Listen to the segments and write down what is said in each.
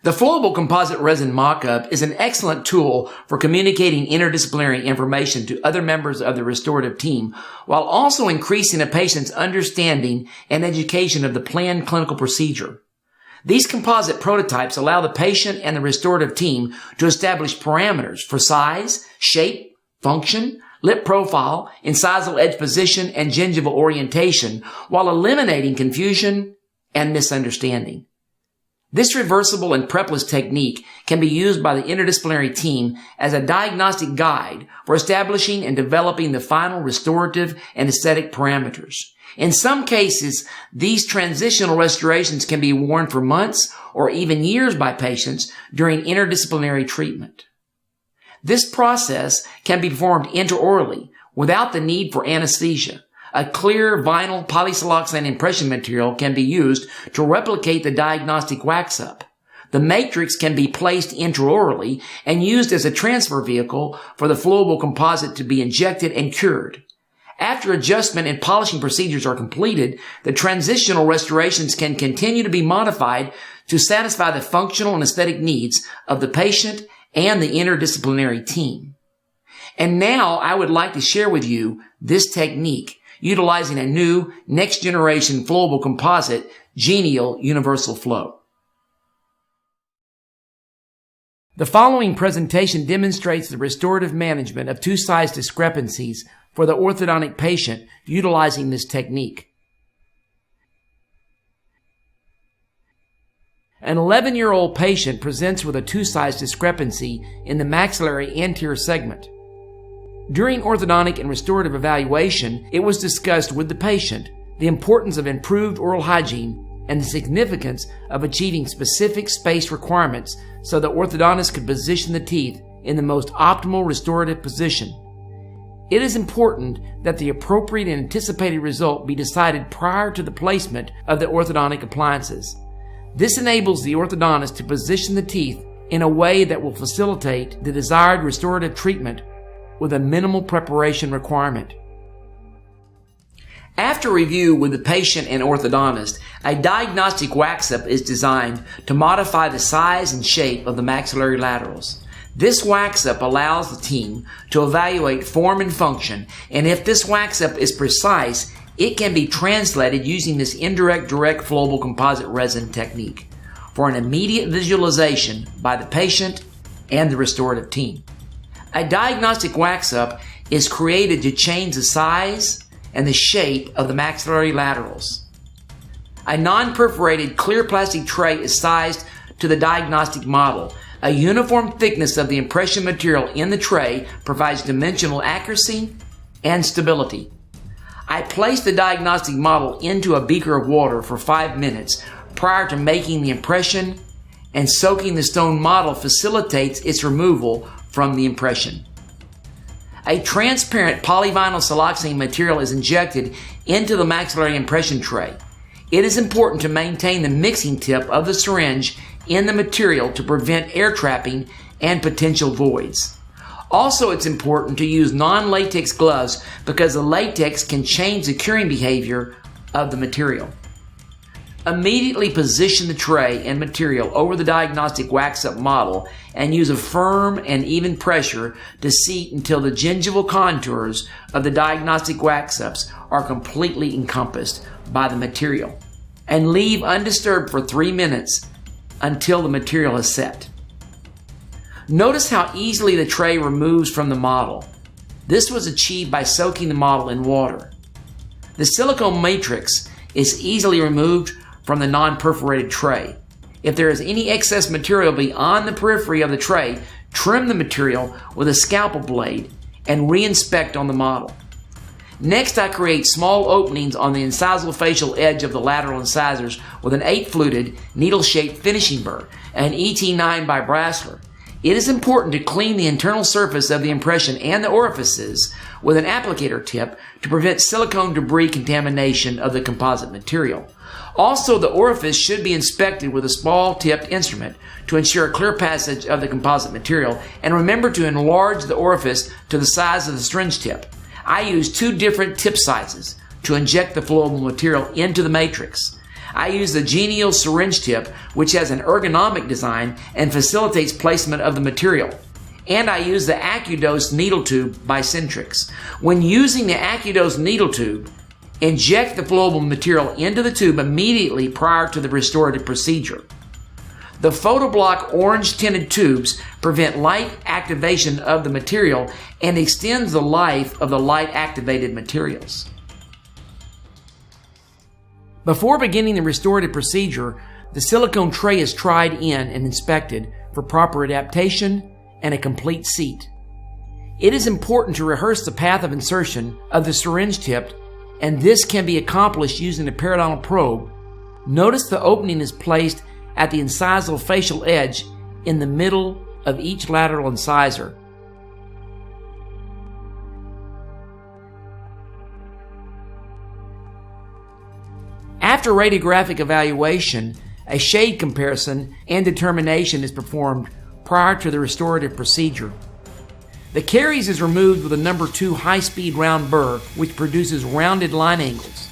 The flowable composite resin mock-up is an excellent tool for communicating interdisciplinary information to other members of the restorative team, while also increasing a patient's understanding and education of the planned clinical procedure. These composite prototypes allow the patient and the restorative team to establish parameters for size, shape, function, lip profile, incisal edge position, and gingival orientation, while eliminating confusion and misunderstanding. This reversible and prepless technique can be used by the interdisciplinary team as a diagnostic guide for establishing and developing the final restorative and aesthetic parameters. In some cases, these transitional restorations can be worn for months or even years by patients during interdisciplinary treatment. This process can be performed intraorally without the need for anesthesia. A clear vinyl polysiloxane impression material can be used to replicate the diagnostic wax-up. The matrix can be placed intraorally and used as a transfer vehicle for the flowable composite to be injected and cured. After adjustment and polishing procedures are completed, the transitional restorations can continue to be modified to satisfy the functional and aesthetic needs of the patient and the interdisciplinary team. And now I would like to share with you this technique utilizing a new next-generation flowable composite, Genial Universal Flow. The following presentation demonstrates the restorative management of two size discrepancies for the orthodontic patient utilizing this technique. An 11-year-old patient presents with a two-size discrepancy in the maxillary anterior segment. During orthodontic and restorative evaluation, it was discussed with the patient the importance of improved oral hygiene and the significance of achieving specific space requirements so the orthodontist could position the teeth in the most optimal restorative position. It is important that the appropriate and anticipated result be decided prior to the placement of the orthodontic appliances. This enables the orthodontist to position the teeth in a way that will facilitate the desired restorative treatment with a minimal preparation requirement. After review with the patient and orthodontist, a diagnostic wax-up is designed to modify the size and shape of the maxillary laterals. This wax-up allows the team to evaluate form and function, and if this wax-up is precise, it can be translated using this indirect-direct flowable composite resin technique for an immediate visualization by the patient and the restorative team. A diagnostic wax-up is created to change the size and the shape of the maxillary laterals. A non-perforated clear plastic tray is sized to the diagnostic model. A uniform thickness of the impression material in the tray provides dimensional accuracy and stability. I place the diagnostic model into a beaker of water for 5 minutes prior to making the impression, and soaking the stone model facilitates its removal from the impression. A transparent polyvinyl siloxane material is injected into the maxillary impression tray. It is important to maintain the mixing tip of the syringe in the material to prevent air trapping and potential voids. Also, it's important to use non-latex gloves because the latex can change the curing behavior of the material. Immediately position the tray and material over the diagnostic wax-up model and use a firm and even pressure to seat until the gingival contours of the diagnostic wax-ups are completely encompassed by the material, and leave undisturbed for 3 minutes until the material is set. Notice how easily the tray removes from the model. This was achieved by soaking the model in water. The silicone matrix is easily removed from the non-perforated tray. If there is any excess material beyond the periphery of the tray, trim the material with a scalpel blade and re-inspect on the model. Next, I create small openings on the incisal facial edge of the lateral incisors with an 8-fluted needle-shaped finishing burr and an ET9 by Brasseler. It is important to clean the internal surface of the impression and the orifices with an applicator tip to prevent silicone debris contamination of the composite material. Also, the orifice should be inspected with a small tipped instrument to ensure a clear passage of the composite material, and remember to enlarge the orifice to the size of the syringe tip. I use 2 different tip sizes to inject the flowable material into the matrix. I use the genial syringe tip, which has an ergonomic design and facilitates placement of the material. And I use the AccuDose needle tube by Centrix. When using the AccuDose needle tube, inject the flowable material into the tube immediately prior to the restorative procedure. The PhotoBlock orange tinted tubes prevent light activation of the material and extends the life of the light activated materials. Before beginning the restorative procedure, the silicone tray is tried in and inspected for proper adaptation and a complete seat. It is important to rehearse the path of insertion of the syringe tip, and this can be accomplished using a periodontal probe. Notice the opening is placed at the incisal facial edge in the middle of each lateral incisor. After radiographic evaluation, a shade comparison and determination is performed prior to the restorative procedure. The caries is removed with a number 2 high-speed round burr, which produces rounded line angles.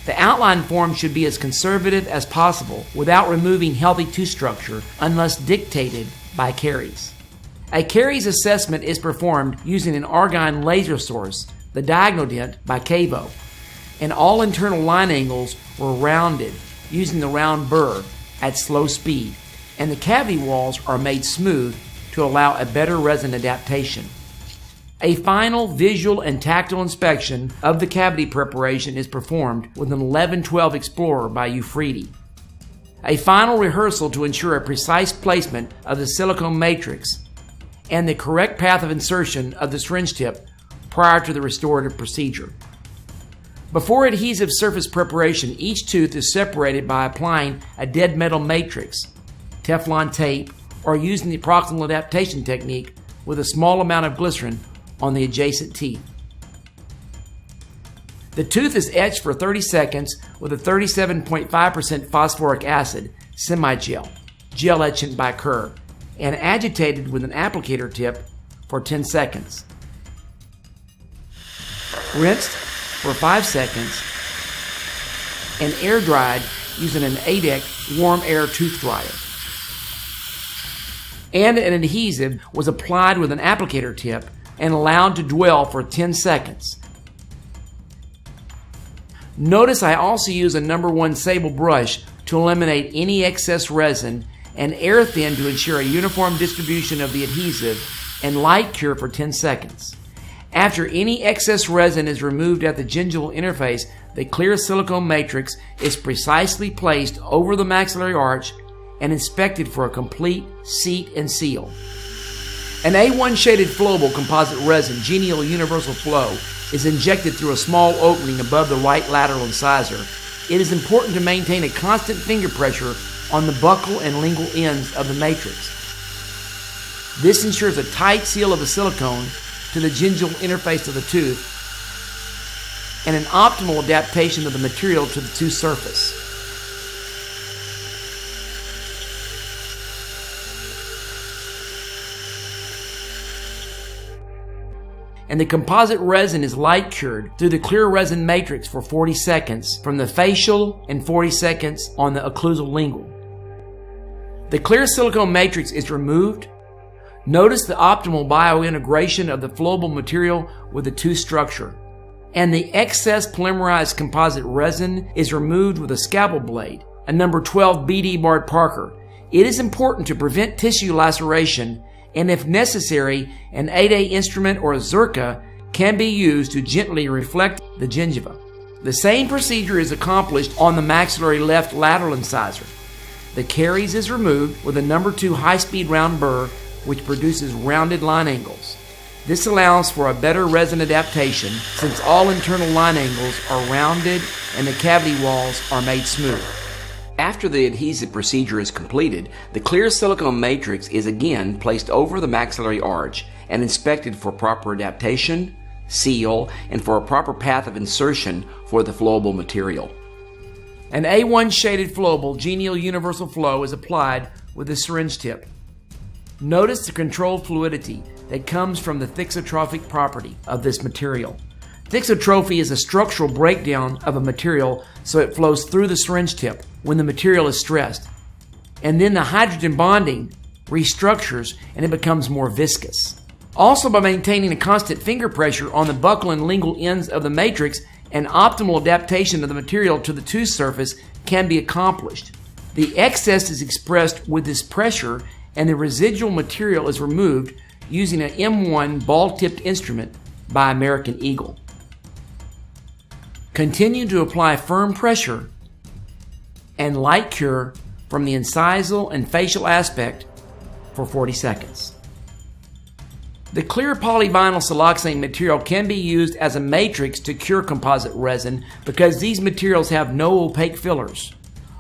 The outline form should be as conservative as possible without removing healthy tooth structure unless dictated by caries. A caries assessment is performed using an argine laser source, the Diagnodent by Cavo, and all internal line angles were rounded using the round burr at slow speed, and the cavity walls are made smooth to allow a better resin adaptation. A final visual and tactile inspection of the cavity preparation is performed with an 1112 Explorer by Ufridi. A final rehearsal to ensure a precise placement of the silicone matrix and the correct path of insertion of the syringe tip prior to the restorative procedure. Before adhesive surface preparation, each tooth is separated by applying a dead metal matrix, Teflon tape, or using the proximal adaptation technique with a small amount of glycerin on the adjacent teeth. The tooth is etched for 30 seconds with a 37.5% phosphoric acid semi-gel, gel etchant by Kerr, and agitated with an applicator tip for 10 seconds. Rinsed for 5 seconds and air dried using an ADEC warm air tooth dryer. And an adhesive was applied with an applicator tip and allowed to dwell for 10 seconds. Notice I also use a number 1 sable brush to eliminate any excess resin and air thin to ensure a uniform distribution of the adhesive and light cure for 10 seconds. After any excess resin is removed at the gingival interface, the clear silicone matrix is precisely placed over the maxillary arch and inspected for a complete seat and seal. An A1 shaded flowable composite resin, Genial Universal Flow, is injected through a small opening above the right lateral incisor. It is important to maintain a constant finger pressure on the buccal and lingual ends of the matrix. This ensures a tight seal of the silicone to the gingival interface of the tooth and an optimal adaptation of the material to the tooth surface. And the composite resin is light cured through the clear resin matrix for 40 seconds from the facial and 40 seconds on the occlusal lingual. The clear silicone matrix is removed. Notice the optimal biointegration of the flowable material with the tooth structure. And the excess polymerized composite resin is removed with a scalpel blade, a number 12 BD Bard Parker. It is important to prevent tissue laceration, and if necessary, an 8A instrument or a Zerka can be used to gently reflect the gingiva. The same procedure is accomplished on the maxillary left lateral incisor. The caries is removed with a number 2 high-speed round burr, which produces rounded line angles. This allows for a better resin adaptation since all internal line angles are rounded and the cavity walls are made smooth. After the adhesive procedure is completed, the clear silicone matrix is again placed over the maxillary arch and inspected for proper adaptation, seal, and for a proper path of insertion for the flowable material. An A1 shaded flowable Genial Universal Flow is applied with the syringe tip. Notice the controlled fluidity that comes from the thixotrophic property of this material. Thixotrophy is a structural breakdown of a material so it flows through the syringe tip when the material is stressed. And then the hydrogen bonding restructures and it becomes more viscous. Also, by maintaining a constant finger pressure on the buccal and lingual ends of the matrix, an optimal adaptation of the material to the tooth surface can be accomplished. The excess is expressed with this pressure and the residual material is removed using an M1 ball-tipped instrument by American Eagle. Continue to apply firm pressure and light cure from the incisal and facial aspect for 40 seconds. The clear polyvinyl siloxane material can be used as a matrix to cure composite resin because these materials have no opaque fillers.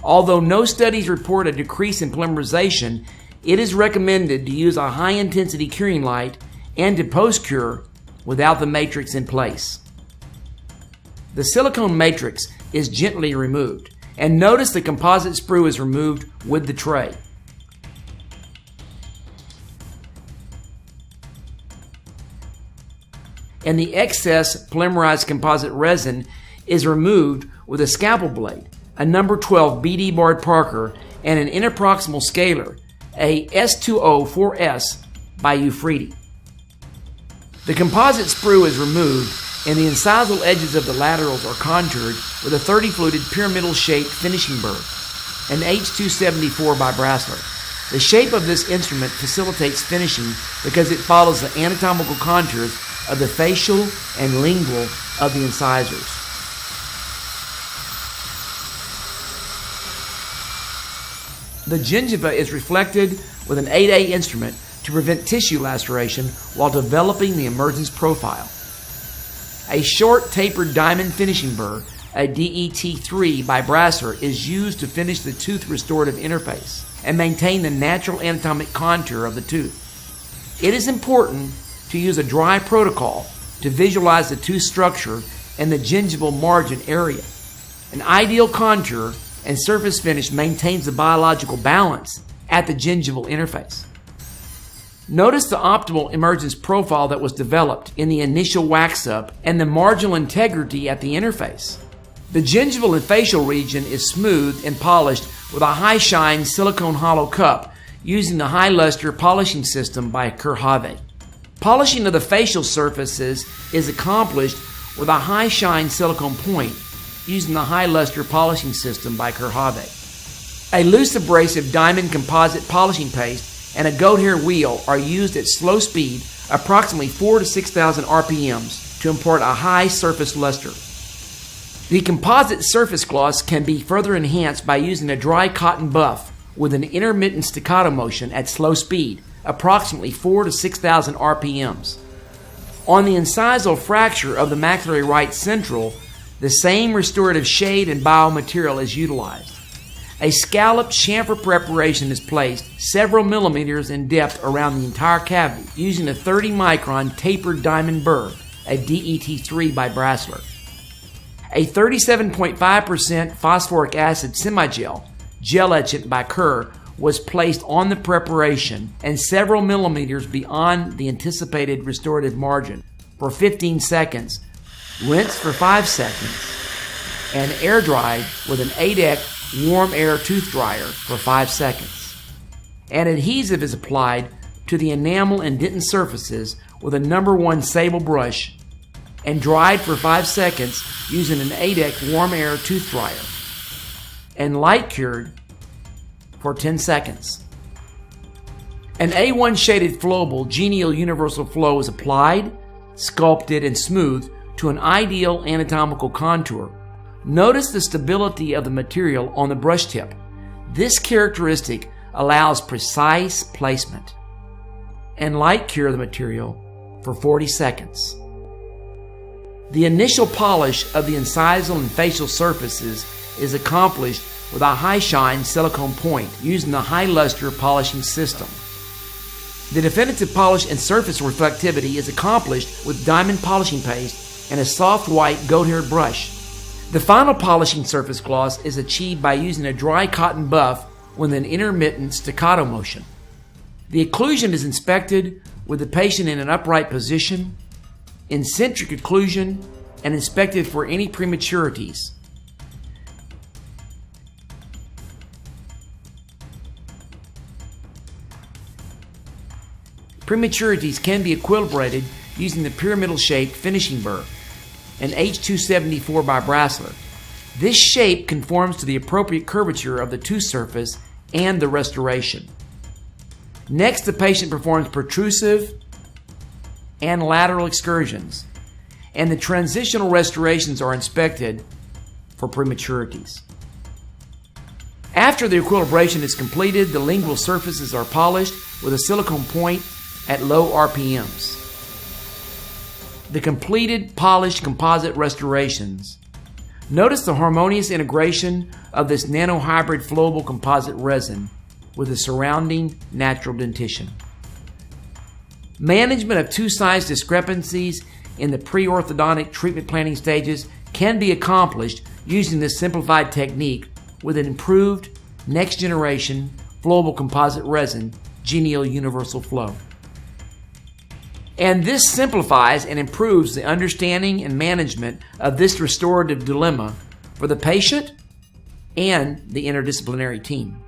Although no studies report a decrease in polymerization, it is recommended to use a high-intensity curing light and to post-cure without the matrix in place. The silicone matrix is gently removed, and notice the composite sprue is removed with the tray. And the excess polymerized composite resin is removed with a scalpel blade, a number 12 BD barred Parker, and an interproximal scaler, a S2O4S by Ufridi. The composite sprue is removed and the incisal edges of the laterals are contoured with a 30-fluted pyramidal-shaped finishing burr, an H274 by Brasseler. The shape of this instrument facilitates finishing because it follows the anatomical contours of the facial and lingual of the incisors. The gingiva is reflected with an 8A instrument to prevent tissue laceration while developing the emergence profile. A short tapered diamond finishing burr, a DET3 by Brasseler, is used to finish the tooth restorative interface and maintain the natural anatomic contour of the tooth. It is important to use a dry protocol to visualize the tooth structure and the gingival margin area. An ideal contour and surface finish maintains the biological balance at the gingival interface. Notice the optimal emergence profile that was developed in the initial wax-up and the marginal integrity at the interface. The gingival and facial region is smoothed and polished with a high-shine silicone hollow cup using the high-luster polishing system by Kerhave. Polishing of the facial surfaces is accomplished with a high-shine silicone point using the high-luster polishing system by Kerhave. A loose abrasive diamond composite polishing paste and a goat hair wheel are used at slow speed, approximately 4,000 to 6,000 RPMs, to impart a high surface luster. The composite surface gloss can be further enhanced by using a dry cotton buff with an intermittent staccato motion at slow speed, approximately 4,000 to 6,000 RPMs. On the incisal fracture of the maxillary right central, the same restorative shade and biomaterial is utilized. A scalloped chamfer preparation is placed several millimeters in depth around the entire cavity using a 30-micron tapered diamond burr, a DET3 by Brasseler. A 37.5% phosphoric acid semigel, gel etchant by Kerr, was placed on the preparation and several millimeters beyond the anticipated restorative margin for 15 seconds, rinse for 5 seconds, and air dried with an ADEC warm air tooth dryer for 5 seconds. An adhesive is applied to the enamel and dentin surfaces with a number 1 sable brush and dried for 5 seconds using an ADEC warm air tooth dryer and light cured for 10 seconds. An A1 shaded flowable genial universal flow is applied, sculpted, and smoothed to an ideal anatomical contour. Notice the stability of the material on the brush tip. This characteristic allows precise placement. And light cure the material for 40 seconds. The initial polish of the incisal and facial surfaces is accomplished with a high-shine silicone point using the high-luster polishing system. The definitive polish and surface reflectivity is accomplished with diamond polishing paste and a soft white goat hair brush. The final polishing surface gloss is achieved by using a dry cotton buff with an intermittent staccato motion. The occlusion is inspected with the patient in an upright position, in centric occlusion, and inspected for any prematurities. Prematurities can be equilibrated using the pyramidal-shaped finishing burr, an H274 by Brasseler. This shape conforms to the appropriate curvature of the tooth surface and the restoration. Next, the patient performs protrusive and lateral excursions, and the transitional restorations are inspected for prematurities. After the equilibration is completed, the lingual surfaces are polished with a silicone point at low RPMs. The completed polished composite restorations. Notice the harmonious integration of this nanohybrid flowable composite resin with the surrounding natural dentition. Management of tooth size discrepancies in the pre-orthodontic treatment planning stages can be accomplished using this simplified technique with an improved next generation flowable composite resin, Genio Universal Flow. And this simplifies and improves the understanding and management of this restorative dilemma for the patient and the interdisciplinary team.